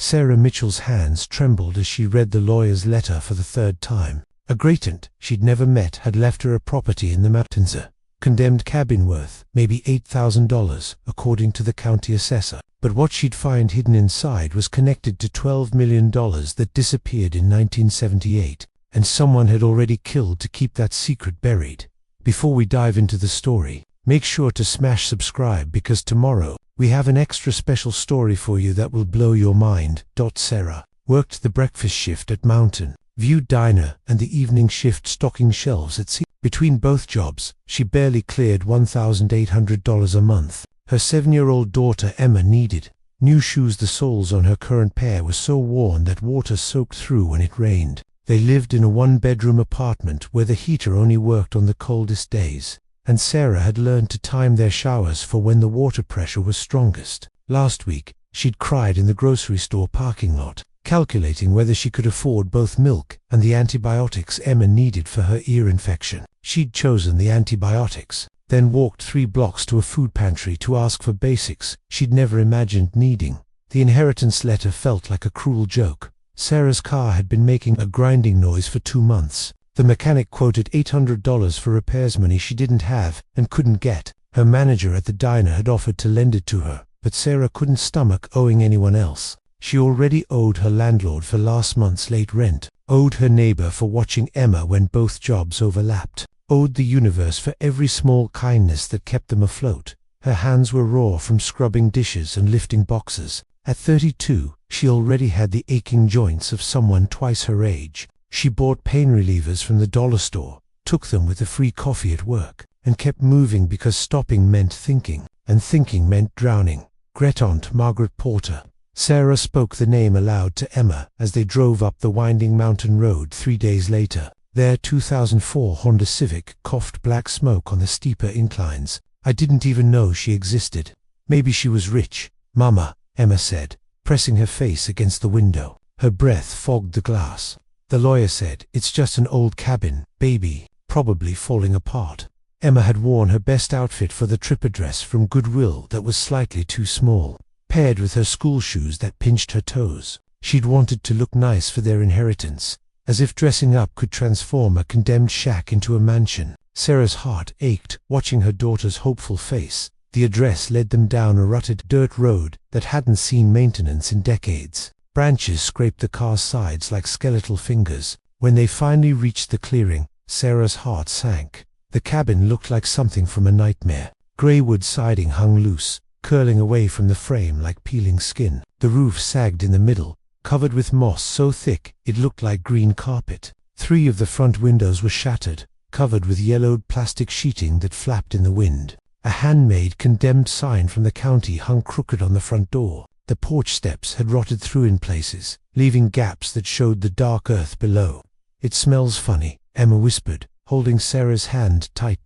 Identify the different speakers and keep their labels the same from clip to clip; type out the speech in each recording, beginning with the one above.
Speaker 1: Sarah Mitchell's hands trembled as she read the lawyer's letter for the third time. A great-aunt she'd never met had left her a property in the mountains, a condemned cabin worth maybe $8,000, according to the county assessor. But what she'd find hidden inside was connected to $12 million that disappeared in 1978, and someone had already killed to keep that secret buried. Before we dive into the story, make sure to smash subscribe because tomorrow we have an extra special story for you that will blow your mind. Sarah worked the breakfast shift at Mountain View Diner and the evening shift stocking shelves at sea. Between both jobs, she barely cleared $1,800 a month. Her 7-year-old daughter Emma needed new shoes. The soles on her current pair were so worn that water soaked through when it rained. They lived in a one-bedroom apartment where the heater only worked on the coldest days, and Sarah had learned to time their showers for when the water pressure was strongest. Last week, she'd cried in the grocery store parking lot, calculating whether she could afford both milk and the antibiotics Emma needed for her ear infection. She'd chosen the antibiotics, then walked 3 blocks to a food pantry to ask for basics she'd never imagined needing. The inheritance letter felt like a cruel joke. Sarah's car had been making a grinding noise for 2 months. The mechanic quoted $800 for repairs, money she didn't have and couldn't get. Her manager at the diner had offered to lend it to her, but Sarah couldn't stomach owing anyone else. She already owed her landlord for last month's late rent, owed her neighbor for watching Emma when both jobs overlapped, owed the universe for every small kindness that kept them afloat. Her hands were raw from scrubbing dishes and lifting boxes. At 32, she already had the aching joints of someone twice her age. She bought pain relievers from the dollar store, took them with a free coffee at work, and kept moving because stopping meant thinking, and thinking meant drowning. Great-Aunt Margaret Porter. Sarah spoke the name aloud to Emma as they drove up the winding mountain road 3 days later. Their 2004 Honda Civic coughed black smoke on the steeper inclines. I didn't even know she existed. Maybe she was rich. Mama, Emma said, pressing her face against the window. Her breath fogged the glass. The lawyer said, "It's just an old cabin, baby, probably falling apart." Emma had worn her best outfit for the trip, a dress from Goodwill that was slightly too small, paired with her school shoes that pinched her toes. She'd wanted to look nice for their inheritance, as if dressing up could transform a condemned shack into a mansion. Sarah's heart ached, watching her daughter's hopeful face. The address led them down a rutted dirt road that hadn't seen maintenance in decades. Branches scraped the car's sides like skeletal fingers. When they finally reached the clearing, Sarah's heart sank. The cabin looked like something from a nightmare. Grey wood siding hung loose, curling away from the frame like peeling skin. The roof sagged in the middle, covered with moss so thick it looked like green carpet. 3 of the front windows were shattered, covered with yellowed plastic sheeting that flapped in the wind. A handmade condemned sign from the county hung crooked on the front door. The porch steps had rotted through in places, leaving gaps that showed the dark earth below. "It smells funny," Emma whispered, holding Sarah's hand tight.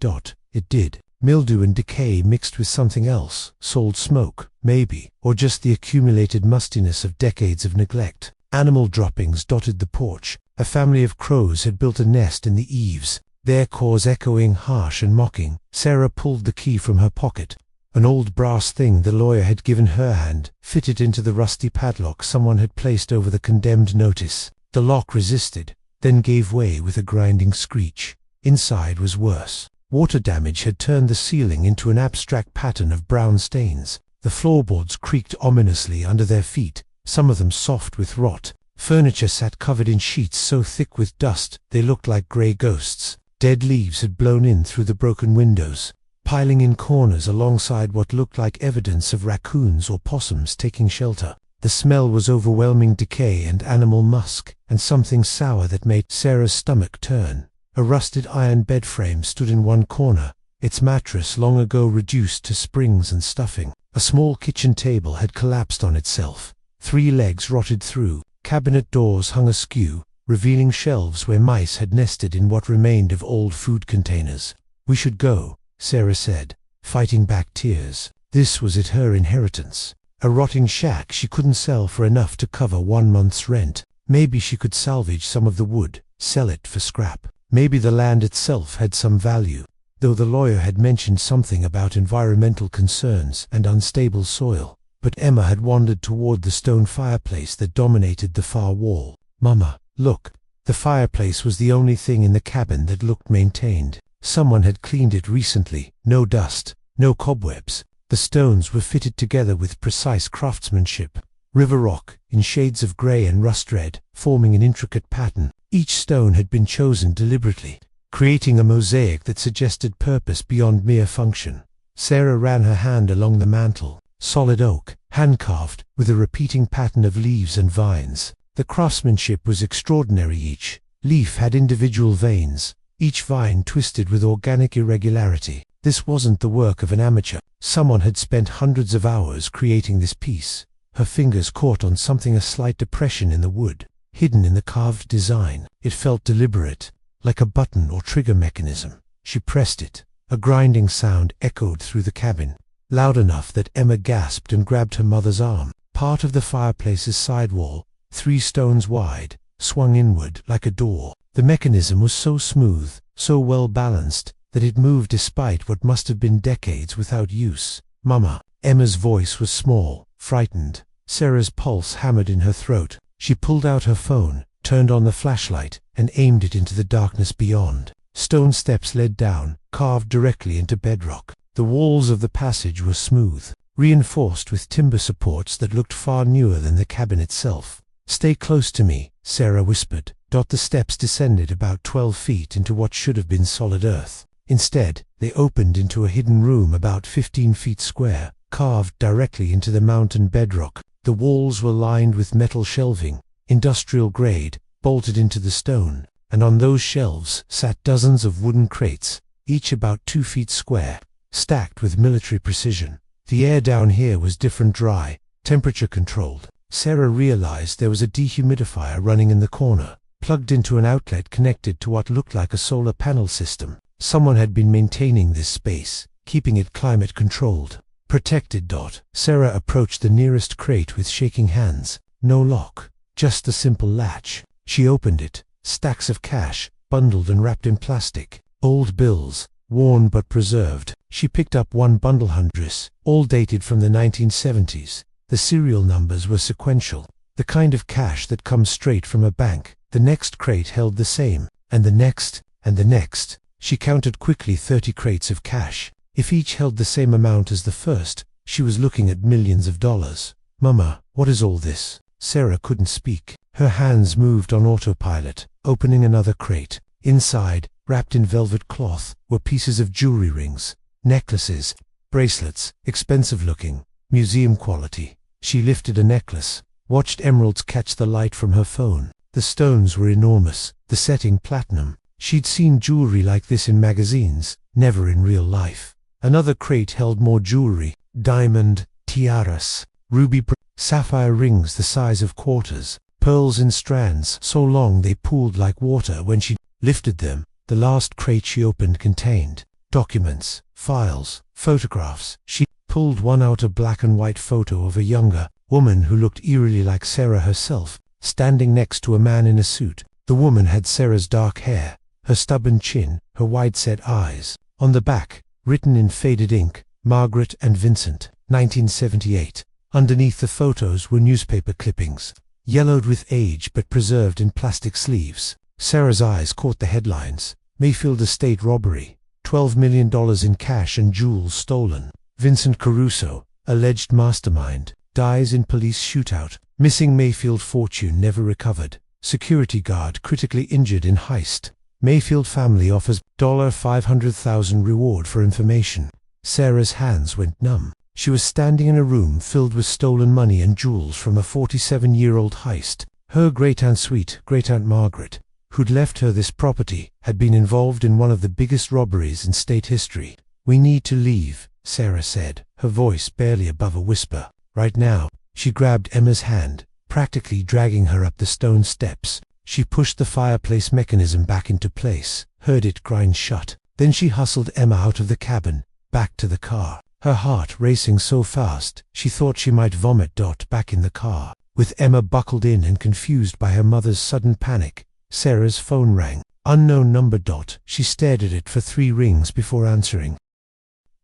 Speaker 1: It did. Mildew and decay mixed with something else. Sold smoke, maybe, or just the accumulated mustiness of decades of neglect. Animal droppings dotted the porch. A family of crows had built a nest in the eaves, their caws echoing harsh and mocking. Sarah pulled the key from her pocket. An old brass thing the lawyer had given her hand fitted into the rusty padlock someone had placed over the condemned notice. The lock resisted, then gave way with a grinding screech. Inside was worse. Water damage had turned the ceiling into an abstract pattern of brown stains. The floorboards creaked ominously under their feet, some of them soft with rot. Furniture sat covered in sheets so thick with dust they looked like grey ghosts. Dead leaves had blown in through the broken windows, piling in corners alongside what looked like evidence of raccoons or possums taking shelter. The smell was overwhelming, decay and animal musk, and something sour that made Sarah's stomach turn. A rusted iron bed frame stood in one corner, its mattress long ago reduced to springs and stuffing. A small kitchen table had collapsed on itself, 3 legs rotted through. Cabinet doors hung askew, revealing shelves where mice had nested in what remained of old food containers. "We should go," Sarah said, fighting back tears. This was it, her inheritance. A rotting shack she couldn't sell for enough to cover 1 month's rent. Maybe she could salvage some of the wood, sell it for scrap. Maybe the land itself had some value, though the lawyer had mentioned something about environmental concerns and unstable soil. but Emma had wandered toward the stone fireplace that dominated the far wall. "Mama, look." The fireplace was the only thing in the cabin that looked maintained. Someone had cleaned it recently. No dust, no cobwebs. The stones were fitted together with precise craftsmanship. River rock, in shades of grey and rust red, forming an intricate pattern. Each stone had been chosen deliberately, creating a mosaic that suggested purpose beyond mere function. Sarah ran her hand along the mantle. Solid oak, hand-carved, with a repeating pattern of leaves and vines. The craftsmanship was extraordinary. Each leaf had individual veins, each vine twisted with organic irregularity. This wasn't the work of an amateur. Someone had spent hundreds of hours creating this piece. Her fingers caught on something, a slight depression in the wood, hidden in the carved design. It felt deliberate, like a button or trigger mechanism. She pressed it. A grinding sound echoed through the cabin, loud enough that Emma gasped and grabbed her mother's arm. Part of the fireplace's side wall, 3 stones wide, swung inward like a door. The mechanism was so smooth, so well balanced, that it moved despite what must have been decades without use. "Mama." Emma's voice was small, frightened. Sarah's pulse hammered in her throat. She pulled out her phone, turned on the flashlight, and aimed it into the darkness beyond. Stone steps led down, carved directly into bedrock. The walls of the passage were smooth, reinforced with timber supports that looked far newer than the cabin itself. "Stay close to me," Sarah whispered. The steps descended about 12 feet into what should have been solid earth. Instead, they opened into a hidden room about 15 feet square, carved directly into the mountain bedrock. The walls were lined with metal shelving, industrial grade, bolted into the stone, and on those shelves sat dozens of wooden crates, each about 2 feet square, stacked with military precision. The air down here was different, dry, temperature controlled. Sarah realized there was a dehumidifier running in the corner, plugged into an outlet connected to what looked like a solar panel system. Someone had been maintaining this space, keeping it climate controlled, protected. Sarah approached the nearest crate with shaking hands. No lock, just a simple latch. She opened it. Stacks of cash, bundled and wrapped in plastic. Old bills, worn but preserved. She picked up one bundle, hundreds, all dated from the 1970s. The serial numbers were sequential, the kind of cash that comes straight from a bank. The next crate held the same, and the next, and the next. She counted quickly 30 crates of cash. If each held the same amount as the first, she was looking at millions of dollars. "Mama, what is all this?" Sarah couldn't speak. Her hands moved on autopilot, opening another crate. Inside, wrapped in velvet cloth, were pieces of jewelry, rings, necklaces, bracelets, expensive looking, museum quality. She lifted a necklace, watched emeralds catch the light from her phone. The stones were enormous, the setting platinum. She'd seen jewelry like this in magazines, never in real life. Another crate held more jewelry, diamond, tiaras, ruby, sapphire rings the size of quarters, pearls in strands so long they pooled like water when she lifted them. The last crate she opened contained documents, files, photographs. She pulled one out, a black and white photo of a younger woman who looked eerily like Sarah herself, standing next to a man in a suit. The woman had Sarah's dark hair, her stubborn chin, her wide-set eyes. On the back, written in faded ink, "Margaret and Vincent, 1978. Underneath the photos were newspaper clippings, yellowed with age but preserved in plastic sleeves. Sarah's eyes caught the headlines. Mayfield Estate robbery, $12 million in cash and jewels stolen. Vincent Caruso, alleged mastermind, dies in police shootout. Missing Mayfield fortune never recovered. Security guard critically injured in heist. Mayfield family offers $500,000 reward for information." Sarah's hands went numb. She was standing in a room filled with stolen money and jewels from a 47-year-old heist. Her great-aunt, Great-Aunt Margaret, who'd left her this property, had been involved in one of the biggest robberies in state history. "We need to leave," Sarah said, her voice barely above a whisper. "Right now." She grabbed Emma's hand, practically dragging her up the stone steps. She pushed the fireplace mechanism back into place, heard it grind shut. Then she hustled Emma out of the cabin, back to the car, her heart racing so fast she thought she might vomit. Back in the car, with Emma buckled in and confused by her mother's sudden panic, Sarah's phone rang. Unknown number. She stared at it for 3 rings before answering.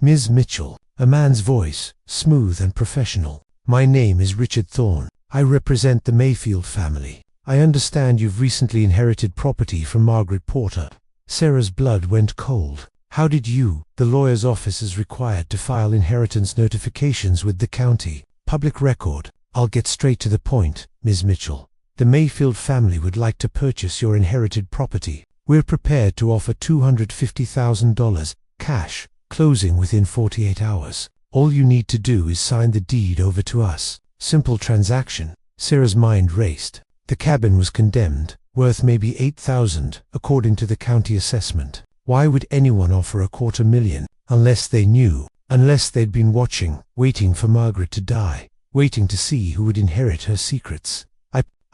Speaker 1: "Ms. Mitchell," a man's voice, smooth and professional. My name is Richard Thorne. I represent the Mayfield family. I understand you've recently inherited property from Margaret Porter. Sarah's blood went cold. How did you? The lawyer's office is required to file inheritance notifications with the county. Public record. I'll get straight to the point, Ms. Mitchell. The Mayfield family would like to purchase your inherited property. We're prepared to offer $250,000 cash, closing within 48 hours. All you need to do is sign the deed over to us. Simple transaction. Sarah's mind raced. The cabin was condemned, worth maybe $8,000, according to the county assessment. Why would anyone offer $250,000, unless they knew, unless they'd been watching, waiting for Margaret to die, waiting to see who would inherit her secrets?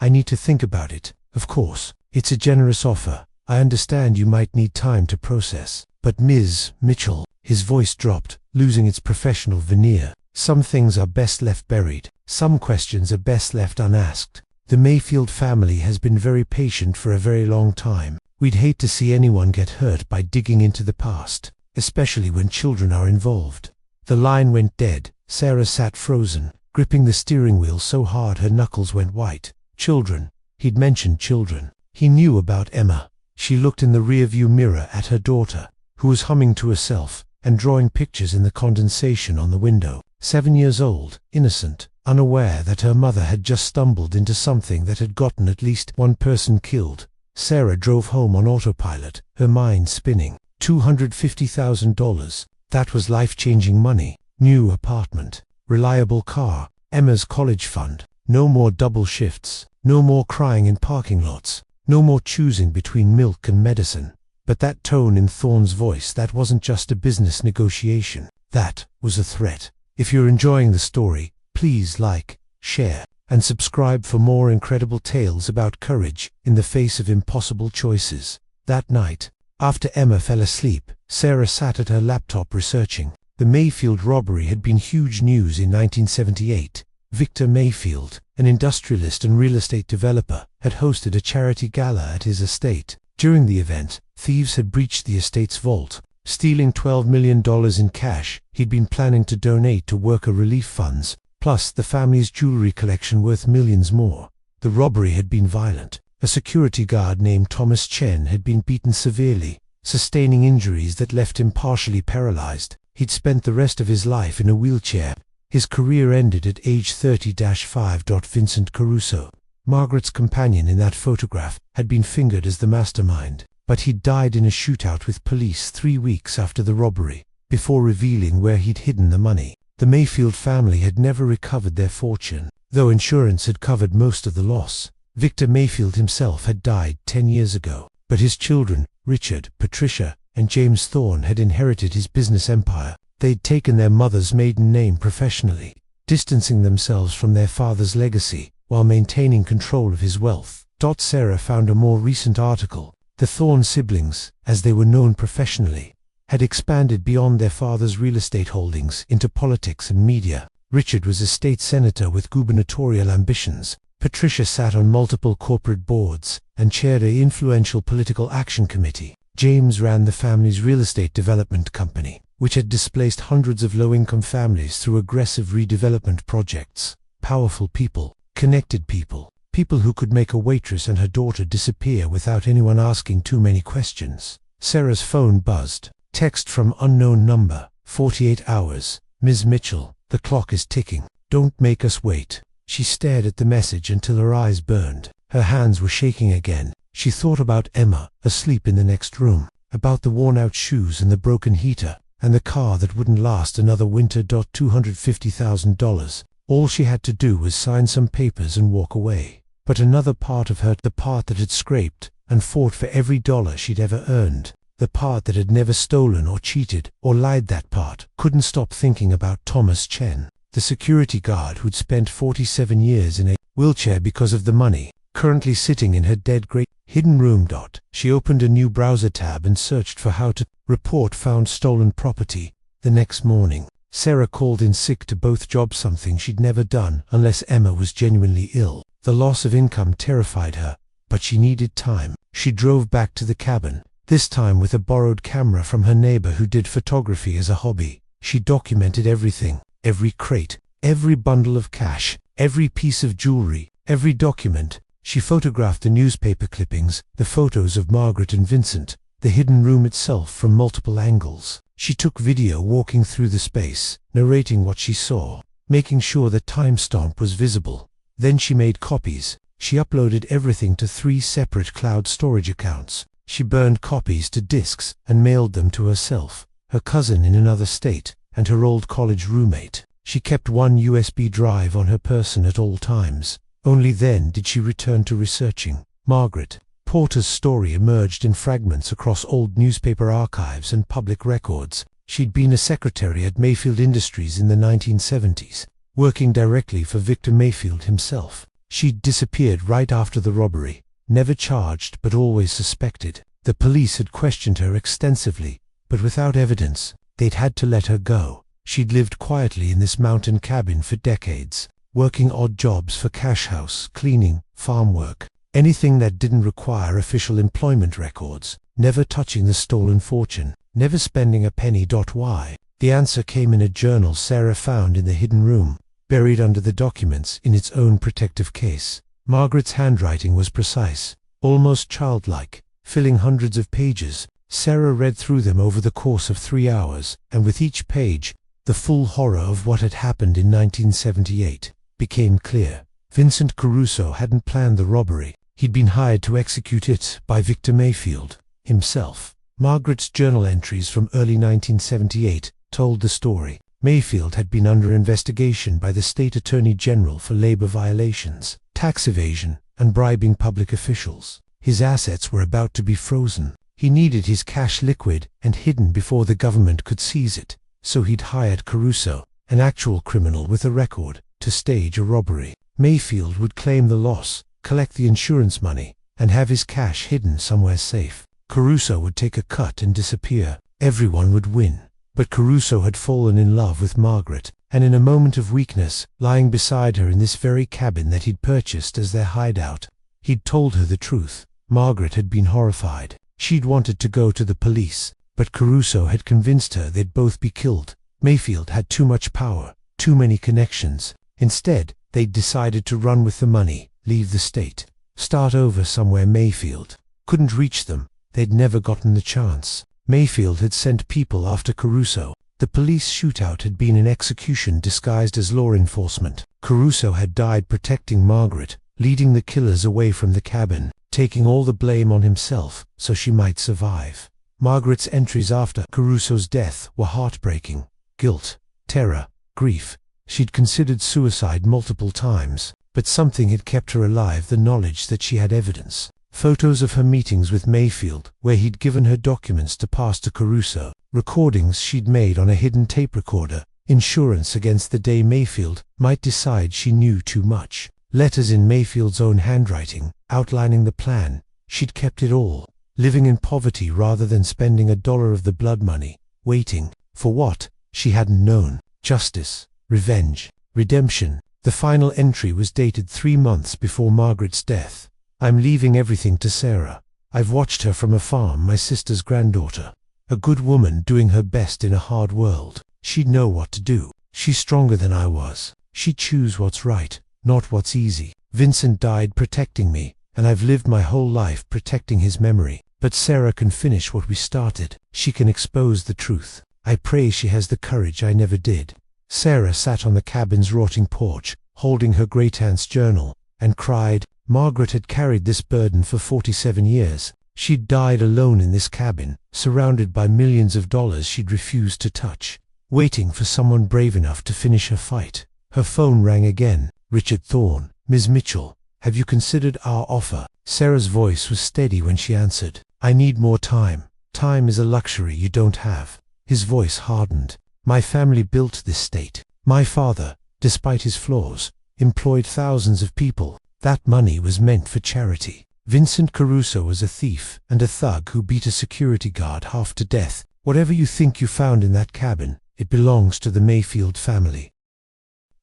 Speaker 1: I need to think about it. Of course, it's a generous offer. I understand you might need time to process. But Ms. Mitchell, his voice dropped, losing its professional veneer. Some things are best left buried. Some questions are best left unasked. The Mayfield family has been very patient for a very long time. We'd hate to see anyone get hurt by digging into the past, especially when children are involved. The line went dead. Sarah sat frozen, gripping the steering wheel so hard her knuckles went white. Children. He'd mentioned children. He knew about Emma. She looked in the rearview mirror at her daughter, who was humming to herself and drawing pictures in the condensation on the window. 7 years old, innocent, unaware that her mother had just stumbled into something that had gotten at least one person killed. Sarah drove home on autopilot, her mind spinning. $250,000. That was life-changing money. New apartment. Reliable car. Emma's college fund. No more double shifts. No more crying in parking lots. No more choosing between milk and medicine. But that tone in Thorne's voice, that wasn't just a business negotiation. That was a threat. If you're enjoying the story, please like, share, and subscribe for more incredible tales about courage in the face of impossible choices. That night, after Emma fell asleep, Sarah sat at her laptop researching. The Mayfield robbery had been huge news in 1978. Victor Mayfield, an industrialist and real estate developer, had hosted a charity gala at his estate. During the event, thieves had breached the estate's vault, stealing $12 million in cash he'd been planning to donate to worker relief funds, plus the family's jewelry collection worth millions more. The robbery had been violent. A security guard named Thomas Chen had been beaten severely, sustaining injuries that left him partially paralyzed. He'd spent the rest of his life in a wheelchair. His career ended at age 30-5. Vincent Caruso, Margaret's companion in that photograph, had been fingered as the mastermind, but he'd died in a shootout with police 3 weeks after the robbery, before revealing where he'd hidden the money. The Mayfield family had never recovered their fortune, though insurance had covered most of the loss. Victor Mayfield himself had died 10 years ago, but his children, Richard, Patricia, and James Thorne, had inherited his business empire. They'd taken their mother's maiden name professionally, distancing themselves from their father's legacy while maintaining control of his wealth. Sarah found a more recent article. The Thorne siblings, as they were known professionally, had expanded beyond their father's real estate holdings into politics and media. Richard was a state senator with gubernatorial ambitions. Patricia sat on multiple corporate boards and chaired an influential political action committee. James ran the family's real estate development company, which had displaced hundreds of low-income families through aggressive redevelopment projects. Powerful people, connected people, people who could make a waitress and her daughter disappear without anyone asking too many questions. Sarah's phone buzzed. Text from unknown number. 48 hours. Ms. Mitchell, the clock is ticking. Don't make us wait. She stared at the message until her eyes burned. Her hands were shaking again. She thought about Emma, asleep in the next room, about the worn-out shoes and the broken heater, and the car that wouldn't last another winter. $250,000. All she had to do was sign some papers and walk away. But another part of her, the part that had scraped and fought for every dollar she'd ever earned, the part that had never stolen or cheated or lied, that part couldn't stop thinking about Thomas Chen, the security guard who'd spent 47 years in a wheelchair because of the money, currently sitting in her dead great hidden room. She opened a new browser tab and searched for how to report found stolen property. The next morning, Sarah called in sick to both jobs, something she'd never done unless Emma was genuinely ill. The loss of income terrified her, but she needed time. She drove back to the cabin, this time with a borrowed camera from her neighbor who did photography as a hobby. She documented everything, every crate, Every bundle of cash, every piece of jewelry, every document. She photographed the newspaper clippings, the photos of Margaret and Vincent, the hidden room itself from multiple angles. She took video walking through the space, narrating what she saw, making sure the timestamp was visible. Then she made copies. She uploaded everything to 3 separate cloud storage accounts. She burned copies to disks and mailed them to herself, her cousin in another state, and her old college roommate. She kept one USB drive on her person at all times. Only then did she return to researching. Margaret Porter's story emerged in fragments across old newspaper archives and public records. She'd been a secretary at Mayfield Industries in the 1970s, working directly for Victor Mayfield himself. She'd disappeared right after the robbery, never charged but always suspected. The police had questioned her extensively, but without evidence, they'd had to let her go. She'd lived quietly in this mountain cabin for decades, working odd jobs for cash house, cleaning, farm work, anything that didn't require official employment records, never touching the stolen fortune, never spending a penny. Why? The answer came in a journal Sarah found in the hidden room, buried under the documents in its own protective case. Margaret's handwriting was precise, almost childlike, filling hundreds of pages. Sarah read through them over the course of 3 hours, and with each page, the full horror of what had happened in 1978 became clear. Vincent Caruso hadn't planned the robbery. He'd been hired to execute it by Victor Mayfield himself. Margaret's journal entries from early 1978 told the story. Mayfield had been under investigation by the state attorney general for labor violations, tax evasion, and bribing public officials. His assets were about to be frozen. He needed his cash liquid and hidden before the government could seize it. So he'd hired Caruso, an actual criminal with a record, to stage a robbery. Mayfield would claim the loss, collect the insurance money, and have his cash hidden somewhere safe. Caruso would take a cut and disappear. Everyone would win. But Caruso had fallen in love with Margaret, and in a moment of weakness, lying beside her in this very cabin that he'd purchased as their hideout, he'd told her the truth. Margaret had been horrified. She'd wanted to go to the police, but Caruso had convinced her they'd both be killed. Mayfield had too much power, too many connections. Instead, they'd decided to run with the money, leave the state, start over somewhere. Mayfield couldn't reach them. They'd never gotten the chance. Mayfield had sent people after Caruso. The police shootout had been an execution disguised as law enforcement. Caruso had died protecting Margaret, leading the killers away from the cabin, taking all the blame on himself so she might survive. Margaret's entries after Caruso's death were heartbreaking. Guilt, terror, grief. She'd considered suicide multiple times, but something had kept her alive, the knowledge that she had evidence. Photos of her meetings with Mayfield, where he'd given her documents to pass to Caruso, recordings she'd made on a hidden tape recorder, insurance against the day Mayfield might decide she knew too much, letters in Mayfield's own handwriting, outlining the plan. She'd kept it all, living in poverty rather than spending $1 of the blood money, waiting for what she hadn't known: justice, revenge, redemption. The final entry was dated 3 months before Margaret's death. I'm leaving everything to Sarah. I've watched her from afar, my sister's granddaughter. A good woman doing her best in a hard world. She'd know what to do. She's stronger than I was. She'd choose what's right, not what's easy. Vincent died protecting me, and I've lived my whole life protecting his memory. But Sarah can finish what we started. She can expose the truth. I pray she has the courage I never did. Sarah sat on the cabin's rotting porch, holding her great-aunt's journal, and cried. Margaret had carried this burden for 47 years. She'd died alone in this cabin, surrounded by millions of dollars she'd refused to touch, waiting for someone brave enough to finish her fight. Her phone rang again. Richard Thorne. Ms. Mitchell, have you considered our offer? Sarah's voice was steady when she answered. I need more time. Time is a luxury you don't have. His voice hardened. My family built this state. My father, despite his flaws, employed thousands of people. That money was meant for charity. Vincent Caruso was a thief and a thug who beat a security guard half to death. Whatever you think you found in that cabin, it belongs to the Mayfield family.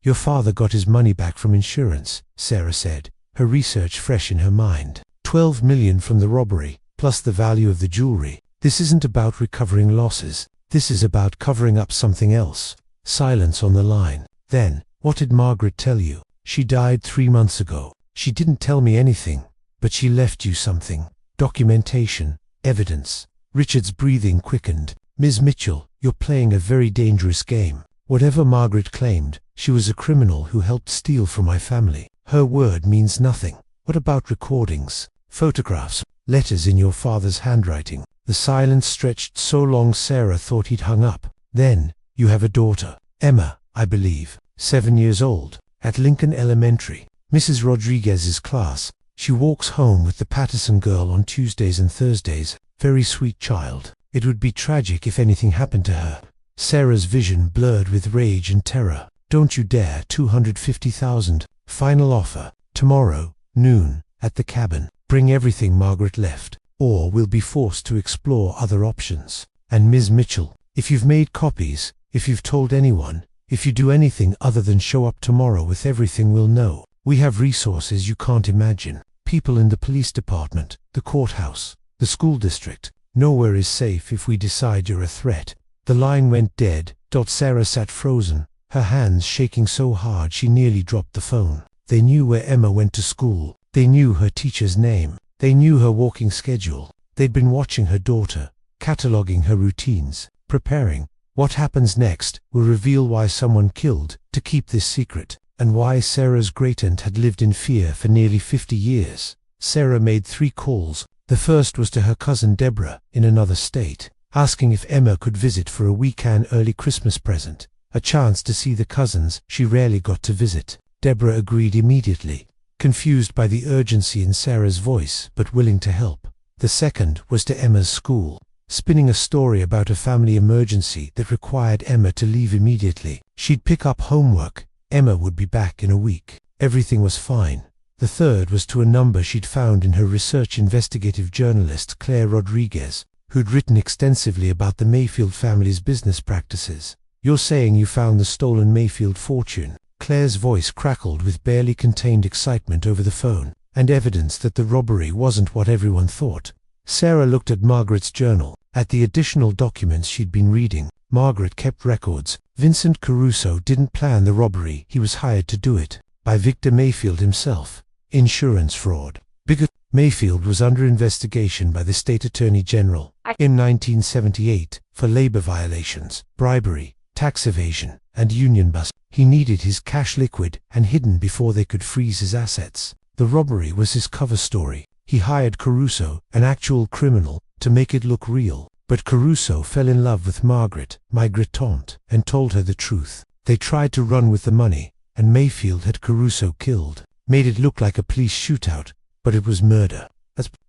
Speaker 1: Your father got his money back from insurance, Sarah said, her research fresh in her mind. $12 million from the robbery, plus the value of the jewelry. This isn't about recovering losses. This is about covering up something else. Silence on the line. Then, What did Margaret tell you? She died 3 months ago. She didn't tell me anything, but she left you something. Documentation, evidence. Richard's breathing quickened. Ms. Mitchell, you're playing a very dangerous game. Whatever Margaret claimed, she was a criminal who helped steal from my family. Her word means nothing. What about recordings, photographs, letters in your father's handwriting? The silence stretched so long Sarah thought he'd hung up. Then, you have a daughter, Emma, I believe, 7 years old, at Lincoln Elementary, Mrs. Rodriguez's class. She walks home with the Patterson girl on Tuesdays and Thursdays. Very sweet child. It would be tragic if anything happened to her. Sarah's vision blurred with rage and terror. Don't you dare. 250,000. Final offer. Tomorrow, noon, at the cabin. Bring everything Margaret left, or we'll be forced to explore other options. And Ms. Mitchell, if you've made copies, if you've told anyone, if you do anything other than show up tomorrow with everything, we'll know. We have resources you can't imagine. People in the police department, the courthouse, the school district. Nowhere is safe if we decide you're a threat. The line went dead. Sarah sat frozen, her hands shaking so hard she nearly dropped the phone. They knew where Emma went to school. They knew her teacher's name. They knew her walking schedule. They'd been watching her daughter, cataloging her routines, preparing. What happens next will reveal why someone killed to keep this secret, and why Sarah's great-aunt had lived in fear for nearly 50 years. Sarah made 3 calls. The first was to her cousin Deborah, in another state, asking if Emma could visit for a weekend early Christmas present, a chance to see the cousins she rarely got to visit. Deborah agreed immediately, confused by the urgency in Sarah's voice, but willing to help. The second was to Emma's school, spinning a story about a family emergency that required Emma to leave immediately. She'd pick up homework. Emma would be back in a week. Everything was fine. The third was to a number she'd found in her research, investigative journalist Claire Rodriguez, who'd written extensively about the Mayfield family's business practices. You're saying you found the stolen Mayfield fortune? Claire's voice crackled with barely contained excitement over the phone, and evidence that the robbery wasn't what everyone thought. Sarah looked at Margaret's journal, at the additional documents she'd been reading. Margaret kept records. Vincent Caruso didn't plan the robbery, he was hired to do it, by Victor Mayfield himself. Insurance fraud. Mayfield was under investigation by the State Attorney General in 1978 for labor violations, bribery, tax evasion, and union bust. He needed his cash liquid and hidden before they could freeze his assets. The robbery was his cover story. He hired Caruso, an actual criminal, to make it look real. But Caruso fell in love with Margaret, my great-aunt, and told her the truth. They tried to run with the money, and Mayfield had Caruso killed. Made it look like a police shootout, but it was murder.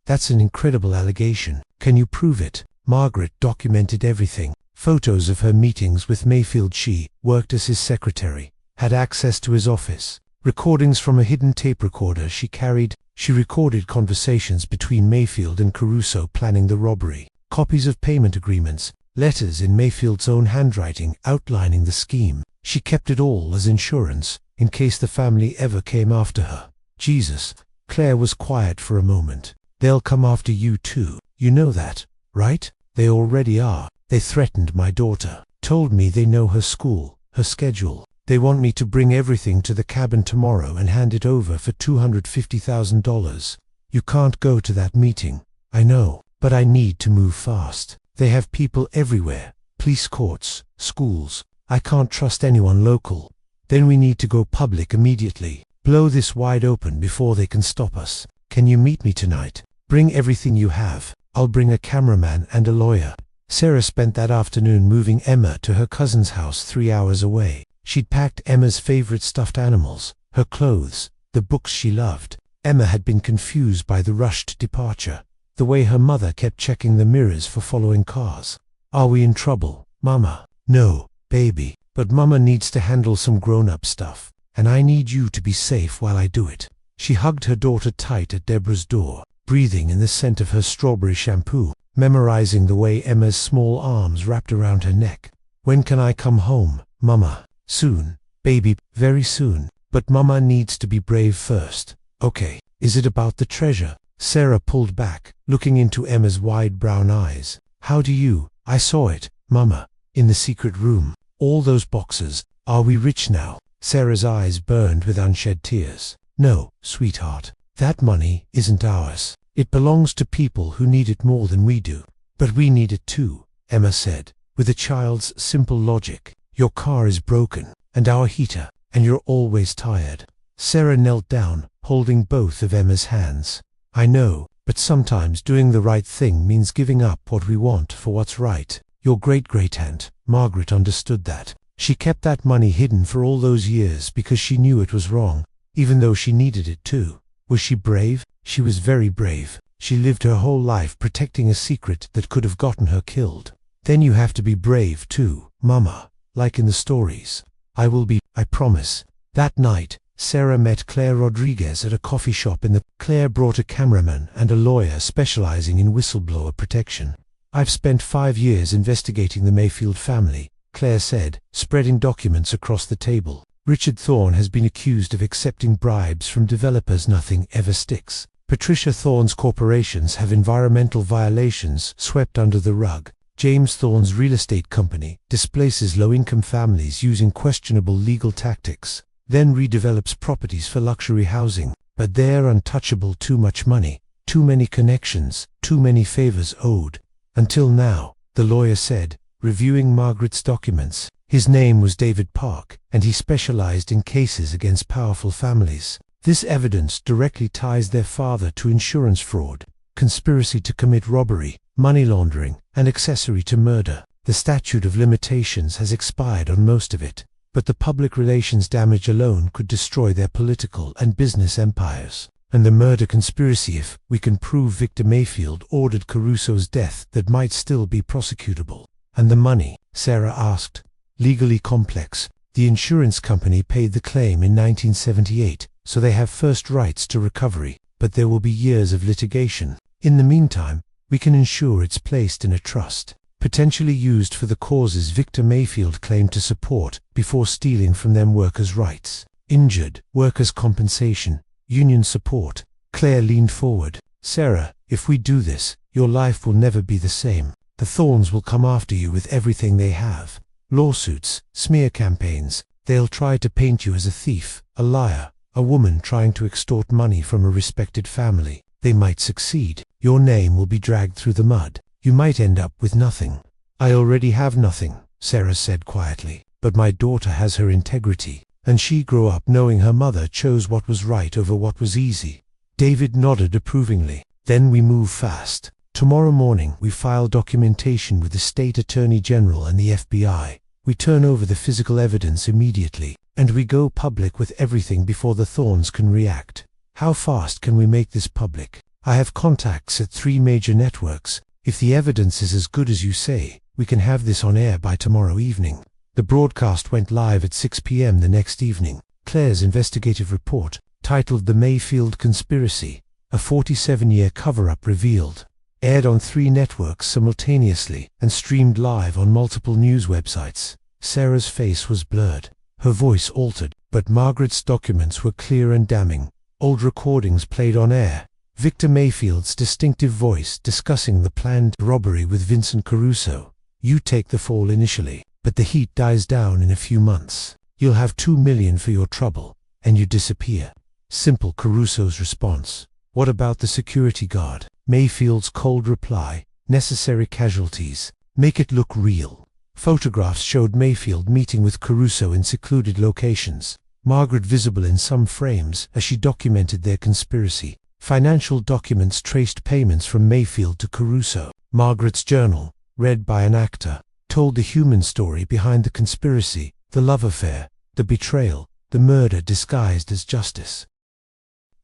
Speaker 1: That's an incredible allegation. Can you prove it? Margaret documented everything. Photos of her meetings with Mayfield. She worked as his secretary, had access to his office. Recordings from a hidden tape recorder she carried. She recorded conversations between Mayfield and Caruso planning the robbery. Copies of payment agreements, letters in Mayfield's own handwriting outlining the scheme. She kept it all as insurance, in case the family ever came after her. Jesus. Claire was quiet for a moment. They'll come after you too. You know that, right? They already are. They threatened my daughter. Told me they know her school, her schedule. They want me to bring everything to the cabin tomorrow and hand it over for $250,000. You can't go to that meeting. I know, but I need to move fast. They have people everywhere. Police courts, schools. I can't trust anyone local. Then we need to go public immediately. Blow this wide open before they can stop us. Can you meet me tonight? Bring everything you have. I'll bring a cameraman and a lawyer. Sarah spent that afternoon moving Emma to her cousin's house 3 hours away. She'd packed Emma's favorite stuffed animals, her clothes, the books she loved. Emma had been confused by the rushed departure, the way her mother kept checking the mirrors for following cars. Are we in trouble, Mama? No, baby, but Mama needs to handle some grown-up stuff, and I need you to be safe while I do it. She hugged her daughter tight at Deborah's door, breathing in the scent of her strawberry shampoo, memorizing the way Emma's small arms wrapped around her neck. When can I come home, Mama? Soon, baby, very soon, but Mama needs to be brave first. Okay, is it about the treasure? Sarah pulled back, looking into Emma's wide brown eyes. How do you? I saw it, Mama, in the secret room. All those boxes. Are we rich now? Sarah's eyes burned with unshed tears. No, sweetheart. That money isn't ours. It belongs to people who need it more than we do. But we need it too, Emma said, with a child's simple logic. Your car is broken, and our heater, and you're always tired. Sarah knelt down, holding both of Emma's hands. I know, but sometimes doing the right thing means giving up what we want for what's right. Your great-great-aunt, Margaret, understood that. She kept that money hidden for all those years because she knew it was wrong, even though she needed it too. Was she brave? She was very brave. She lived her whole life protecting a secret that could have gotten her killed. Then you have to be brave too, Mama, like in the stories. I will be, I promise. That night, Sarah met Claire Rodriguez at a coffee shop in the. Claire brought a cameraman and a lawyer specializing in whistleblower protection. I've spent 5 years investigating the Mayfield family, Claire said, spreading documents across the table. Richard Thorne has been accused of accepting bribes from developers. Nothing ever sticks. Patricia Thorne's corporations have environmental violations swept under the rug. James Thorne's real estate company displaces low-income families using questionable legal tactics, then redevelops properties for luxury housing. But they're untouchable. Too much money, too many connections, too many favors owed. Until now, the lawyer said, reviewing Margaret's documents. His name was David Park, and he specialized in cases against powerful families. This evidence directly ties their father to insurance fraud, conspiracy to commit robbery, money laundering, and accessory to murder. The statute of limitations has expired on most of it, but the public relations damage alone could destroy their political and business empires. And the murder conspiracy, if we can prove Victor Mayfield ordered Caruso's death, that might still be prosecutable. And the money? Sarah asked. Legally complex. The insurance company paid the claim in 1978, so they have first rights to recovery, but there will be years of litigation. In the meantime, we can ensure it's placed in a trust, potentially used for the causes Victor Mayfield claimed to support before stealing from them workers' rights. Injured, workers' compensation, union support. Claire leaned forward. Sarah, if we do this, your life will never be the same. The Thornes will come after you with everything they have. Lawsuits, smear campaigns. They'll try to paint you as a thief, a liar, a woman trying to extort money from a respected family. They might succeed. Your name will be dragged through the mud. You might end up with nothing. I already have nothing, Sarah said quietly, but my daughter has her integrity, and she grew up knowing her mother chose what was right over what was easy. David nodded approvingly. Then we move fast. Tomorrow morning we file documentation with the State Attorney General and the FBI. We turn over the physical evidence immediately, and we go public with everything before the Thornes can react. How fast can we make this public? I have contacts at 3 major networks. If the evidence is as good as you say, we can have this on air by tomorrow evening. The broadcast went live at 6 p.m. the next evening. Claire's investigative report, titled The Mayfield Conspiracy, a 47-year cover-up revealed, aired on 3 networks simultaneously and streamed live on multiple news websites. Sarah's face was blurred. Her voice altered, but Margaret's documents were clear and damning. Old recordings played on air. Victor Mayfield's distinctive voice discussing the planned robbery with Vincent Caruso. You take the fall initially, but the heat dies down in a few months. You'll have $2 million for your trouble, and you disappear. Simple Caruso's response. What about the security guard? Mayfield's cold reply. Necessary casualties. Make it look real. Photographs showed Mayfield meeting with Caruso in secluded locations. Margaret visible in some frames as she documented their conspiracy. Financial documents traced payments from Mayfield to Caruso. Margaret's journal, read by an actor, told the human story behind the conspiracy, the love affair, the betrayal, the murder disguised as justice.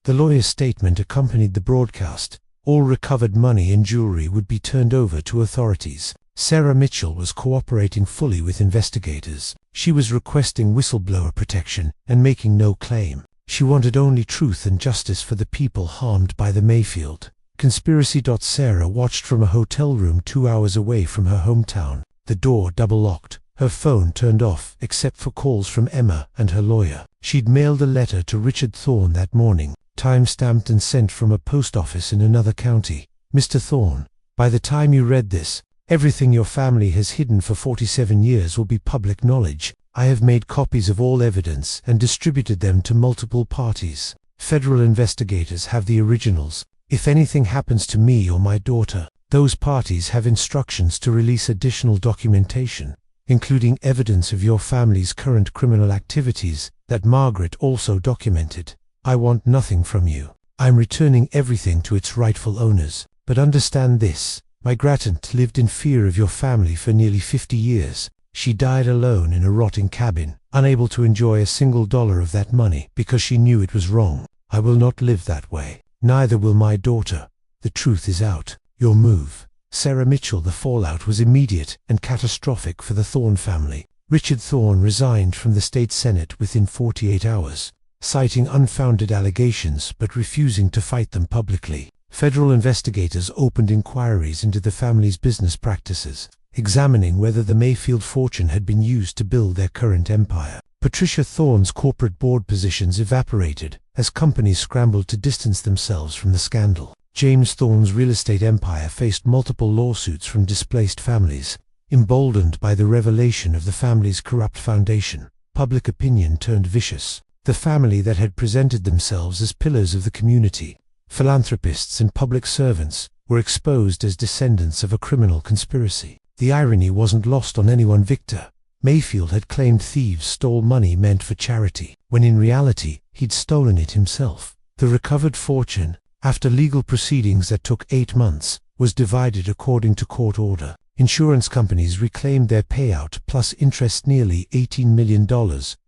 Speaker 1: The lawyer's statement accompanied the broadcast. All recovered money and jewelry would be turned over to authorities. Sarah Mitchell was cooperating fully with investigators. She was requesting whistleblower protection and making no claim. She wanted only truth and justice for the people harmed by the Mayfield conspiracy. Sarah watched from a hotel room 2 hours away from her hometown. The door double-locked. Her phone turned off except for calls from Emma and her lawyer. She'd mailed a letter to Richard Thorne that morning, time-stamped and sent from a post office in another county. Mr. Thorne, by the time you read this, everything your family has hidden for 47 years will be public knowledge. I have made copies of all evidence and distributed them to multiple parties. Federal investigators have the originals. If anything happens to me or my daughter, those parties have instructions to release additional documentation, including evidence of your family's current criminal activities that Margaret also documented. I want nothing from you. I'm returning everything to its rightful owners. But understand this, my Great-Aunt lived in fear of your family for nearly 50 years. She died alone in a rotting cabin, unable to enjoy a single dollar of that money because she knew it was wrong. I will not live that way. Neither will my daughter. The truth is out. Your move. Sarah Mitchell. The fallout was immediate and catastrophic for the Thorne family. Richard Thorne resigned from the state senate within 48 hours, citing unfounded allegations but refusing to fight them publicly. Federal investigators opened inquiries into the family's business practices, examining whether the Mayfield fortune had been used to build their current empire. Patricia Thorne's corporate board positions evaporated as companies scrambled to distance themselves from the scandal. James Thorne's real estate empire faced multiple lawsuits from displaced families, emboldened by the revelation of the family's corrupt foundation. Public opinion turned vicious. The family that had presented themselves as pillars of the community, philanthropists and public servants, were exposed as descendants of a criminal conspiracy. The irony wasn't lost on anyone. Victor Mayfield had claimed thieves stole money meant for charity, when in reality, he'd stolen it himself. The recovered fortune, after legal proceedings that took 8 months, was divided according to court order. Insurance companies reclaimed their payout plus interest, nearly $18 million,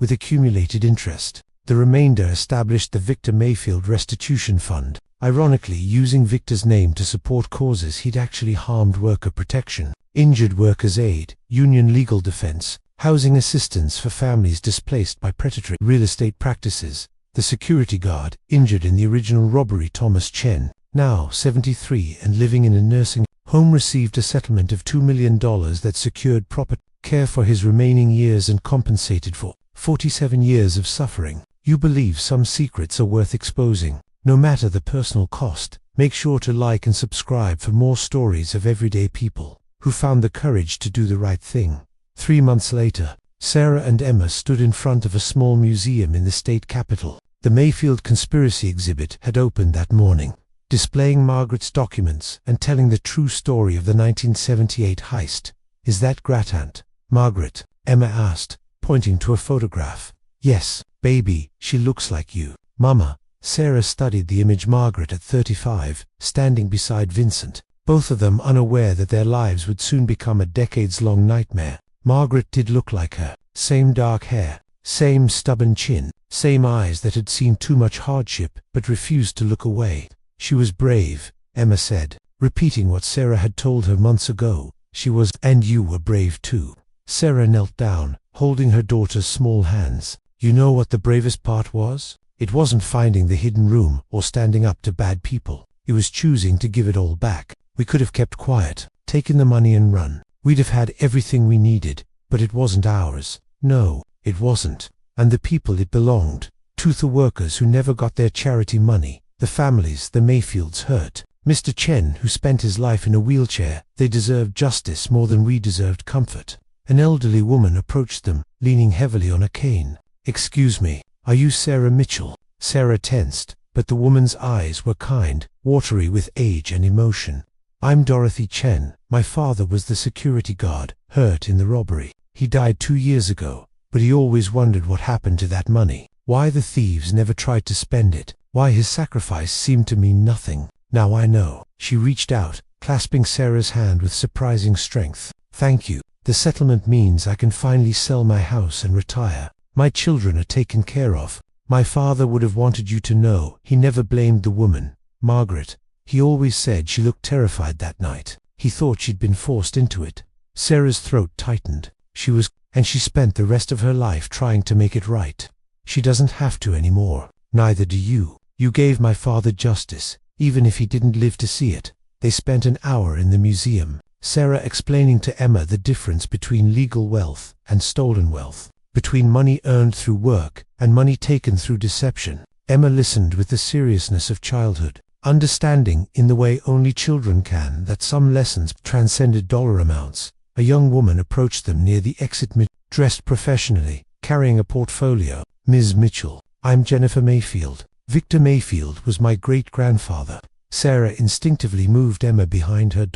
Speaker 1: with accumulated interest. The remainder established the Victor Mayfield Restitution Fund, ironically using Victor's name to support causes he'd actually harmed: worker protection, injured workers' aid, union legal defense, housing assistance for families displaced by predatory real estate practices. The security guard, injured in the original robbery, Thomas Chen, now 73 and living in a nursing home, received a settlement of $2 million that secured proper care for his remaining years and compensated for 47 years of suffering. You believe some secrets are worth exposing, no matter the personal cost. Make sure to like and subscribe for more stories of everyday people who found the courage to do the right thing. 3 months later, Sarah and Emma stood in front of a small museum in the state capitol. The Mayfield conspiracy exhibit had opened that morning, displaying Margaret's documents and telling the true story of the 1978 heist. Is that Great-Aunt Margaret? Emma asked, pointing to a photograph. Yes, baby, she looks like you. Mama. Sarah studied the image. Margaret at 35, standing beside Vincent, both of them unaware that their lives would soon become a decades-long nightmare. Margaret did look like her. Same dark hair, same stubborn chin, same eyes that had seen too much hardship but refused to look away. She was brave, Emma said, repeating what Sarah had told her months ago. She was, and you were brave too. Sarah knelt down, holding her daughter's small hands. You know what the bravest part was? It wasn't finding the hidden room or standing up to bad people. It was choosing to give it all back. We could have kept quiet, taken the money and run. We'd have had everything we needed, but it wasn't ours. No, it wasn't. And the people it belonged to, the workers who never got their charity money, the families the Mayfields hurt, Mr. Chen, who spent his life in a wheelchair, they deserved justice more than we deserved comfort. An elderly woman approached them, leaning heavily on a cane. Excuse me, are you Sarah Mitchell? Sarah tensed, but the woman's eyes were kind, watery with age and emotion. I'm Dorothy Chen. My father was the security guard, hurt in the robbery. He died 2 years ago, but he always wondered what happened to that money. Why the thieves never tried to spend it. Why his sacrifice seemed to mean nothing. Now I know. She reached out, clasping Sarah's hand with surprising strength. Thank you. The settlement means I can finally sell my house and retire. My children are taken care of. My father would have wanted you to know he never blamed the woman, Margaret. He always said she looked terrified that night. He thought she'd been forced into it. Sarah's throat tightened. And she spent the rest of her life trying to make it right. She doesn't have to anymore. Neither do you. You gave my father justice, even if he didn't live to see it. They spent an hour in the museum, Sarah explaining to Emma the difference between legal wealth and stolen wealth, between money earned through work and money taken through deception. Emma listened with the seriousness of childhood, understanding in the way only children can that some lessons transcended dollar amounts. A young woman approached them near the exit, dressed professionally, carrying a portfolio. "Ms. Mitchell, I'm Jennifer Mayfield. Victor Mayfield was my great-grandfather." Sarah instinctively moved Emma behind her.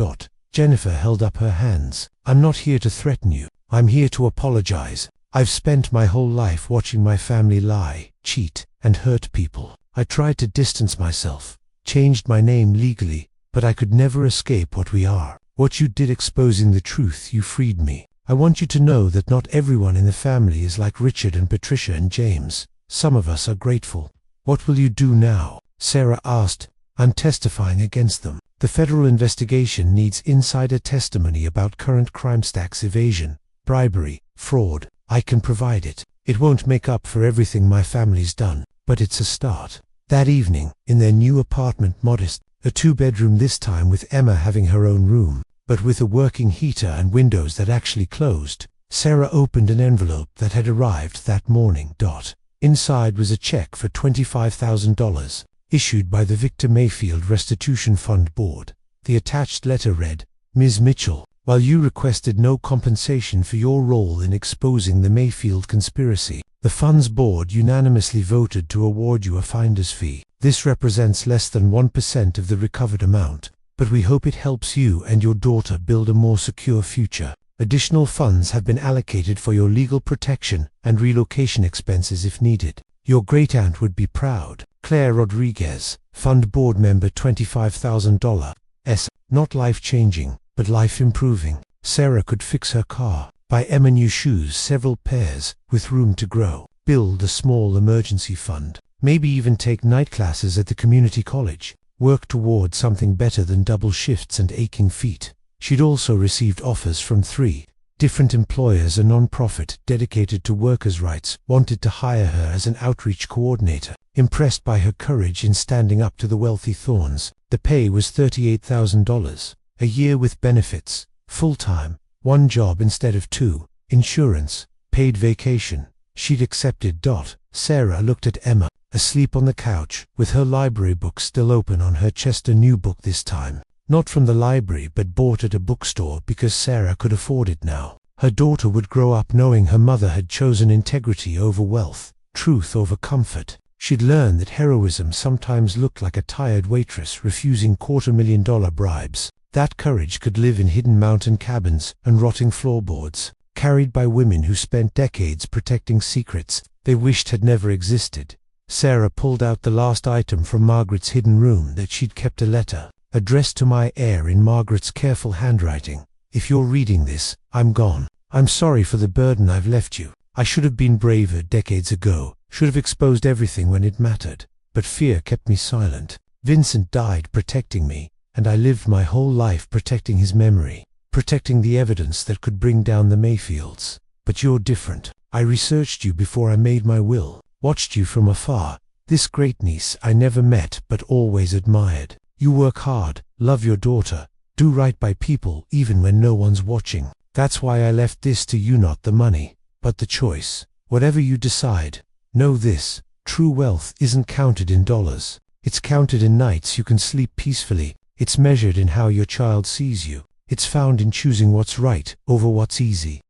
Speaker 1: Jennifer held up her hands. "I'm not here to threaten you. I'm here to apologize. I've spent my whole life watching my family lie, cheat, and hurt people. I tried to distance myself, changed my name legally, but I could never escape what we are. What you did exposing the truth, you freed me. I want you to know that not everyone in the family is like Richard and Patricia and James. Some of us are grateful." "What will you do now?" Sarah asked. "I'm testifying against them. The federal investigation needs insider testimony about current crime stacks, evasion, bribery, fraud. I can provide it. It won't make up for everything my family's done, but it's a start." That evening, in their new apartment, modest, a 2-bedroom this time, with Emma having her own room, but with a working heater and windows that actually closed, Sarah opened an envelope that had arrived that morning. Inside was a check for $25,000, issued by the Victor Mayfield Restitution Fund Board. The attached letter read, "Ms. Mitchell, while you requested no compensation for your role in exposing the Mayfield conspiracy, the Fund's board unanimously voted to award you a finder's fee. This represents less than 1% of the recovered amount, but we hope it helps you and your daughter build a more secure future. Additional funds have been allocated for your legal protection and relocation expenses if needed. Your great-aunt would be proud. Claire Rodriguez, Fund Board Member, $25,000. Not life-changing, but life-improving. Sarah could fix her car, buy Emma new shoes, several pairs, with room to grow, build a small emergency fund, maybe even take night classes at the community college, work toward something better than double shifts and aching feet." She'd also received offers from 3 different employers. A non-profit dedicated to workers' rights wanted to hire her as an outreach coordinator, impressed by her courage in standing up to the wealthy Thorns. The pay was $38,000, a year with benefits, full-time, 1 job instead of 2, insurance, paid vacation. She'd accepted. Sarah looked at Emma, asleep on the couch, with her library book still open on her chest, a new book this time. Not from the library, but bought at a bookstore because Sarah could afford it now. Her daughter would grow up knowing her mother had chosen integrity over wealth, truth over comfort. She'd learn that heroism sometimes looked like a tired waitress refusing $250,000 bribes. That courage could live in hidden mountain cabins and rotting floorboards, carried by women who spent decades protecting secrets they wished had never existed. Sarah pulled out the last item from Margaret's hidden room that she'd kept, a letter, addressed to my heir in Margaret's careful handwriting. "If you're reading this, I'm gone. I'm sorry for the burden I've left you. I should have been braver decades ago, should have exposed everything when it mattered, but fear kept me silent. Vincent died protecting me, and I lived my whole life protecting his memory, protecting the evidence that could bring down the Mayfields. But you're different. I researched you before I made my will, watched you from afar, this great-niece I never met but always admired. You work hard, love your daughter, do right by people even when no one's watching. That's why I left this to you, not the money, but the choice. Whatever you decide, know this, true wealth isn't counted in dollars. It's counted in nights you can sleep peacefully. It's measured in how your child sees you. It's found in choosing what's right over what's easy.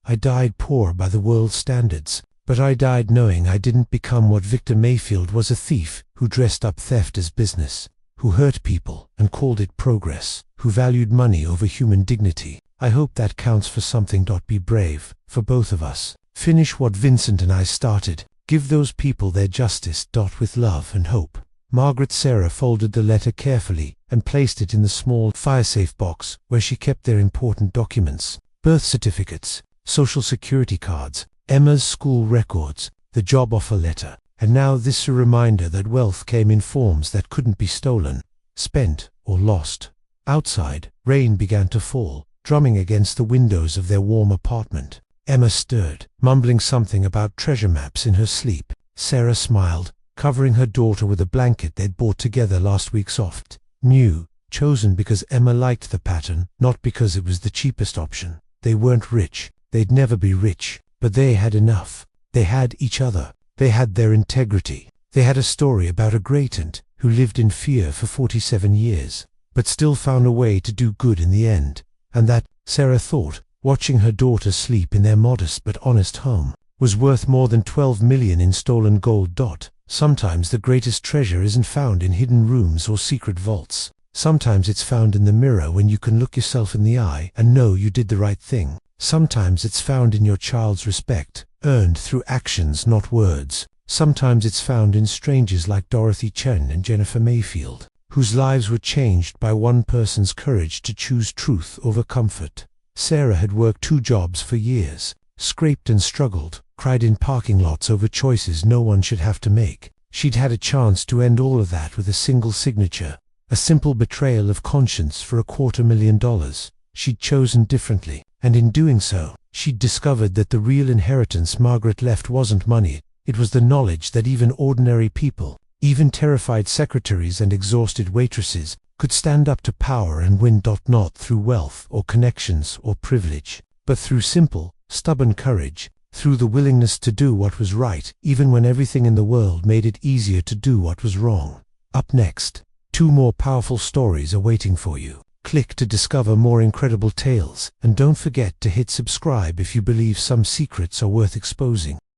Speaker 1: I died poor by the world's standards, but I died knowing I didn't become what Victor Mayfield was, a thief who dressed up theft as business, who hurt people and called it progress, who valued money over human dignity. I hope that counts for something. Be brave, for both of us. Finish what Vincent and I started. Give those people their justice. With love and hope. Margaret. Sarah folded the letter carefully and placed it in the small fire-safe box where she kept their important documents: birth certificates, social security cards, Emma's school records, the job offer letter, and now this, a reminder that wealth came in forms that couldn't be stolen, spent, or lost. Outside, rain began to fall, drumming against the windows of their warm apartment. Emma stirred, mumbling something about treasure maps in her sleep. Sarah smiled, covering her daughter with a blanket they'd bought together last week, soft, new, chosen because Emma liked the pattern, not because it was the cheapest option. They weren't rich, they'd never be rich, but they had enough. They had each other. They had their integrity. They had a story about a great-aunt who lived in fear for 47 years, but still found a way to do good in the end, and that, Sarah thought watching her daughter sleep in their modest but honest home was worth more than 12 million in stolen gold. Sometimes the greatest treasure isn't found in hidden rooms or secret vaults. Sometimes it's found in the mirror when you can look yourself in the eye and know you did the right thing. Sometimes it's found in your child's respect, earned through actions, not words. Sometimes it's found in strangers like Dorothy Chen and Jennifer Mayfield, whose lives were changed by one person's courage to choose truth over comfort. Sarah had worked 2 jobs for years, scraped and struggled, cried in parking lots over choices no one should have to make. She'd had a chance to end all of that with a single signature, a simple betrayal of conscience for $250,000. She'd chosen differently, and in doing so, she'd discovered that the real inheritance Margaret left wasn't money, it was the knowledge that even ordinary people, even terrified secretaries and exhausted waitresses, could stand up to power and win. Not through wealth or connections or privilege, but through simple, stubborn courage, through the willingness to do what was right, even when everything in the world made it easier to do what was wrong. Up next, 2 more powerful stories are waiting for you. Click to discover more incredible tales, and don't forget to hit subscribe if you believe some secrets are worth exposing.